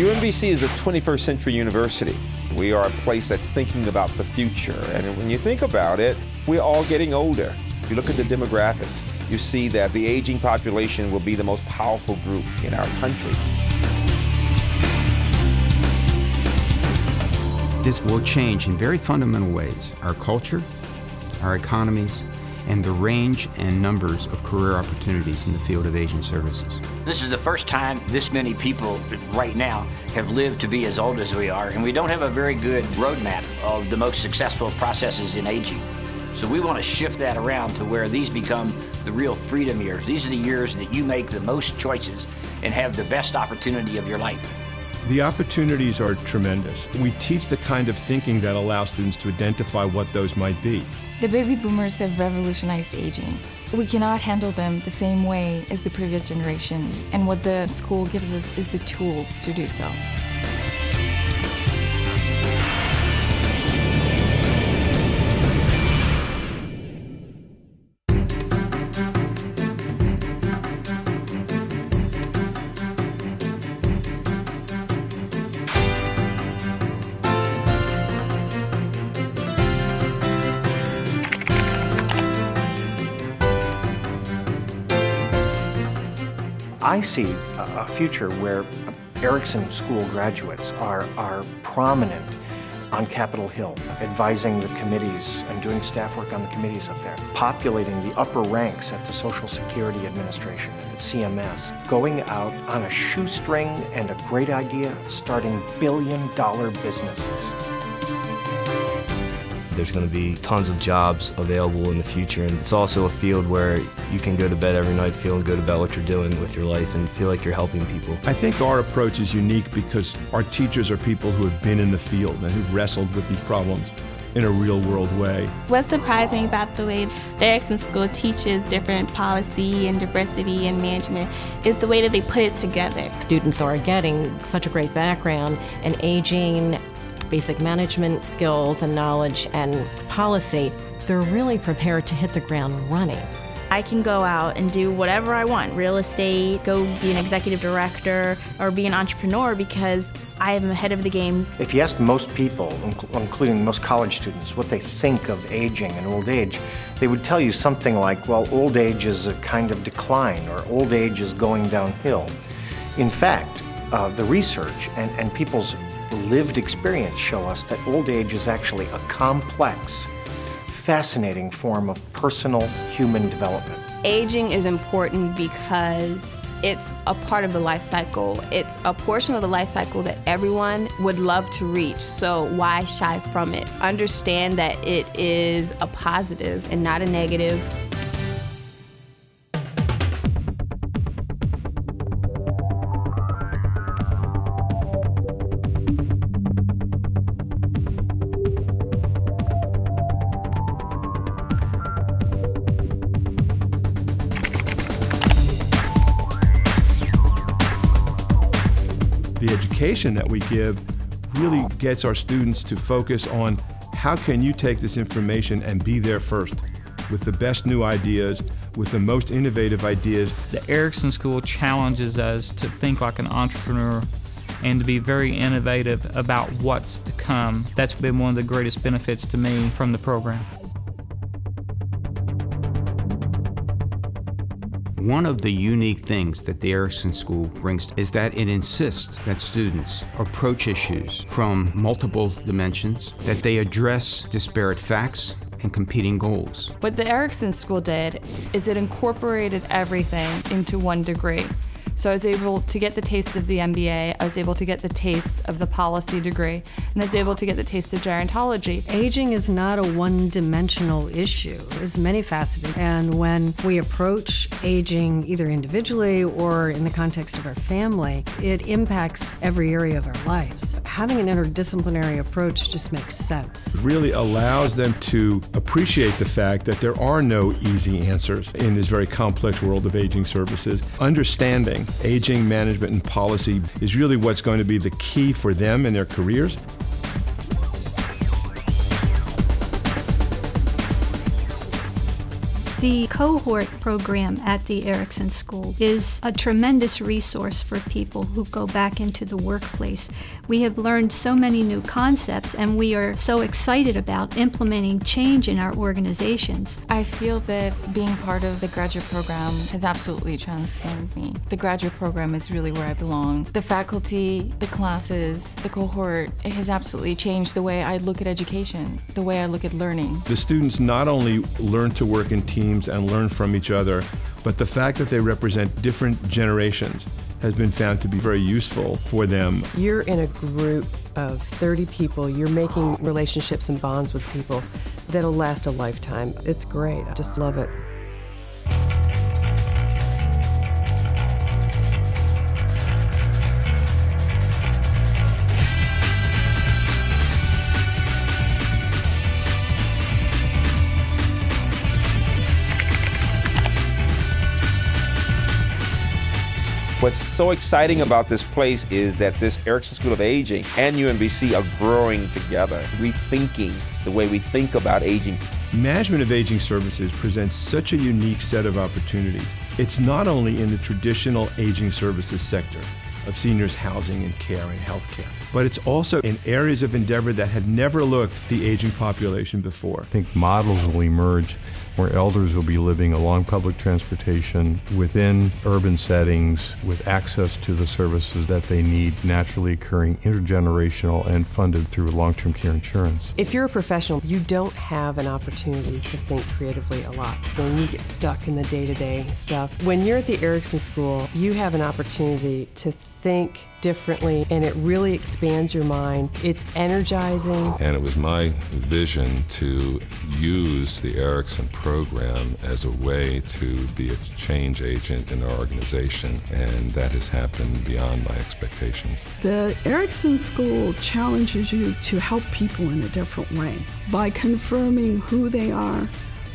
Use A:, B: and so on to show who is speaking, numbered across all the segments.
A: UMBC is a 21st century university. We are a place that's thinking about the future. And when you think about it, we're all getting older. If you look at the demographics, you see that the aging population will be the most powerful group in our country.
B: This will change in very fundamental ways our culture, our economies, and the range and numbers of career opportunities in the field of aging services.
C: This is the first time this many people right now have lived to be as old as we are, and we don't have a very good roadmap of the most successful processes in aging. So we want to shift that around to where these become the real freedom years. These are the years that you make the most choices and have the best opportunity of your life.
D: The opportunities are tremendous. We teach the kind of thinking that allows students to identify what those might be.
E: The baby boomers have revolutionized aging. We cannot handle them the same way as the previous generation, and what the school gives us is the tools to do so.
F: I see a future where Erickson School graduates are prominent on Capitol Hill, advising the committees and doing staff work on the committees up there, populating the upper ranks at the Social Security Administration and at CMS, going out on a shoestring and a great idea, starting billion-dollar businesses.
G: There's going to be tons of jobs available in the future, and it's also a field where you can go to bed every night feeling good about what you're doing with your life and feel like you're helping people.
D: I think our approach is unique because our teachers are people who have been in the field and who've wrestled with these problems in a real-world way.
H: What surprised me about the way the Erickson School teaches different policy and diversity and management is the way that they put it together.
I: Students are getting such a great background in aging, basic management skills and knowledge and policy. They're really prepared to hit the ground running.
J: I can go out and do whatever I want, real estate, go be an executive director, or be an entrepreneur because I am ahead of the game.
F: If you ask most people, including most college students, what they think of aging and old age, they would tell you something like, well, old age is a kind of decline, or old age is going downhill. In fact, the research and people's lived experience show us that old age is actually a complex, fascinating form of personal human development.
K: Aging is important because it's a part of the life cycle. It's a portion of the life cycle that everyone would love to reach, so why shy from it? Understand that it is a positive and not a negative.
D: The education that we give really gets our students to focus on how can you take this information and be there first with the best new ideas, with the most innovative ideas.
L: The Erickson School challenges us to think like an entrepreneur and to be very innovative about what's to come. That's been one of the greatest benefits to me from the program.
B: One of the unique things that the Erickson School brings is that it insists that students approach issues from multiple dimensions, that they address disparate facts and competing goals.
E: What the Erickson School did is it incorporated everything into one degree. So I was able to get the taste of the MBA, I was able to get the taste of the policy degree, and I was able to get the taste of gerontology.
I: Aging is not a one-dimensional issue. It's many-faceted, and when we approach aging either individually or in the context of our family, it impacts every area of our lives. Having an interdisciplinary approach just makes sense.
D: It really allows them to appreciate the fact that there are no easy answers in this very complex world of aging services. Understanding aging management and policy is really what's going to be the key for them in their careers.
M: The cohort program at the Erickson School is a tremendous resource for people who go back into the workplace. We have learned so many new concepts, and we are so excited about implementing change in our organizations.
N: I feel that being part of the graduate program has absolutely transformed me. The graduate program is really where I belong. The faculty, the classes, the cohort, it has absolutely changed the way I look at education, the way I look at learning.
D: The students not only learn to work in teams and learn from each other, but the fact that they represent different generations has been found to be very useful for them.
O: You're in a group of 30 people. You're making relationships and bonds with people that'll last a lifetime. It's great. I just love it.
A: What's so exciting about this place is that this Erickson School of Aging and UMBC are growing together, rethinking the way we think about aging.
D: Management of aging services presents such a unique set of opportunities. It's not only in the traditional aging services sector of seniors housing and care and healthcare, but it's also in areas of endeavor that had never looked at the aging population before.
P: I think models will emerge where elders will be living along public transportation within urban settings with access to the services that they need, naturally occurring, intergenerational, and funded through long-term care insurance.
O: If you're a professional, you don't have an opportunity to think creatively a lot when you get stuck in the day-to-day stuff. When you're at the Erickson School, you have an opportunity to think differently, and it really expands your mind. It's energizing.
Q: And it was my vision to use the Erickson program as a way to be a change agent in our organization, and that has happened beyond my expectations.
R: The Erickson School challenges you to help people in a different way by confirming who they are,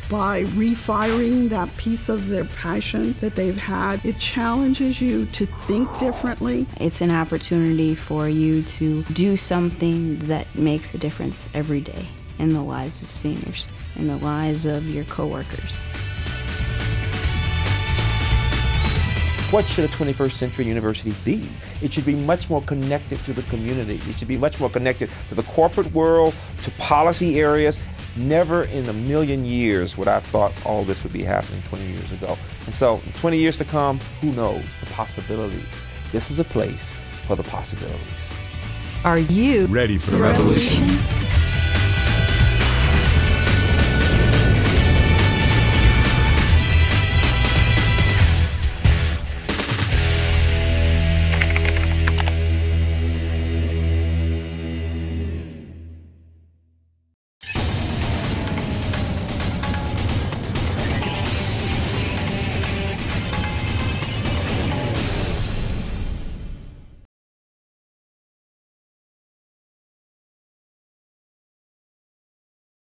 R: by refiring that piece of their passion that they've had. It challenges you to think differently.
S: It's an opportunity for you to do something that makes a difference every day in the lives of seniors, in the lives of your coworkers.
A: What should a 21st century university be? It should be much more connected to the community. It should be much more connected to the corporate world, to policy areas. Never in a million years would I have thought all this would be happening 20 years ago. And so 20 years to come, who knows, the possibilities. This is a place for the possibilities.
O: Are you
D: ready for the revolution?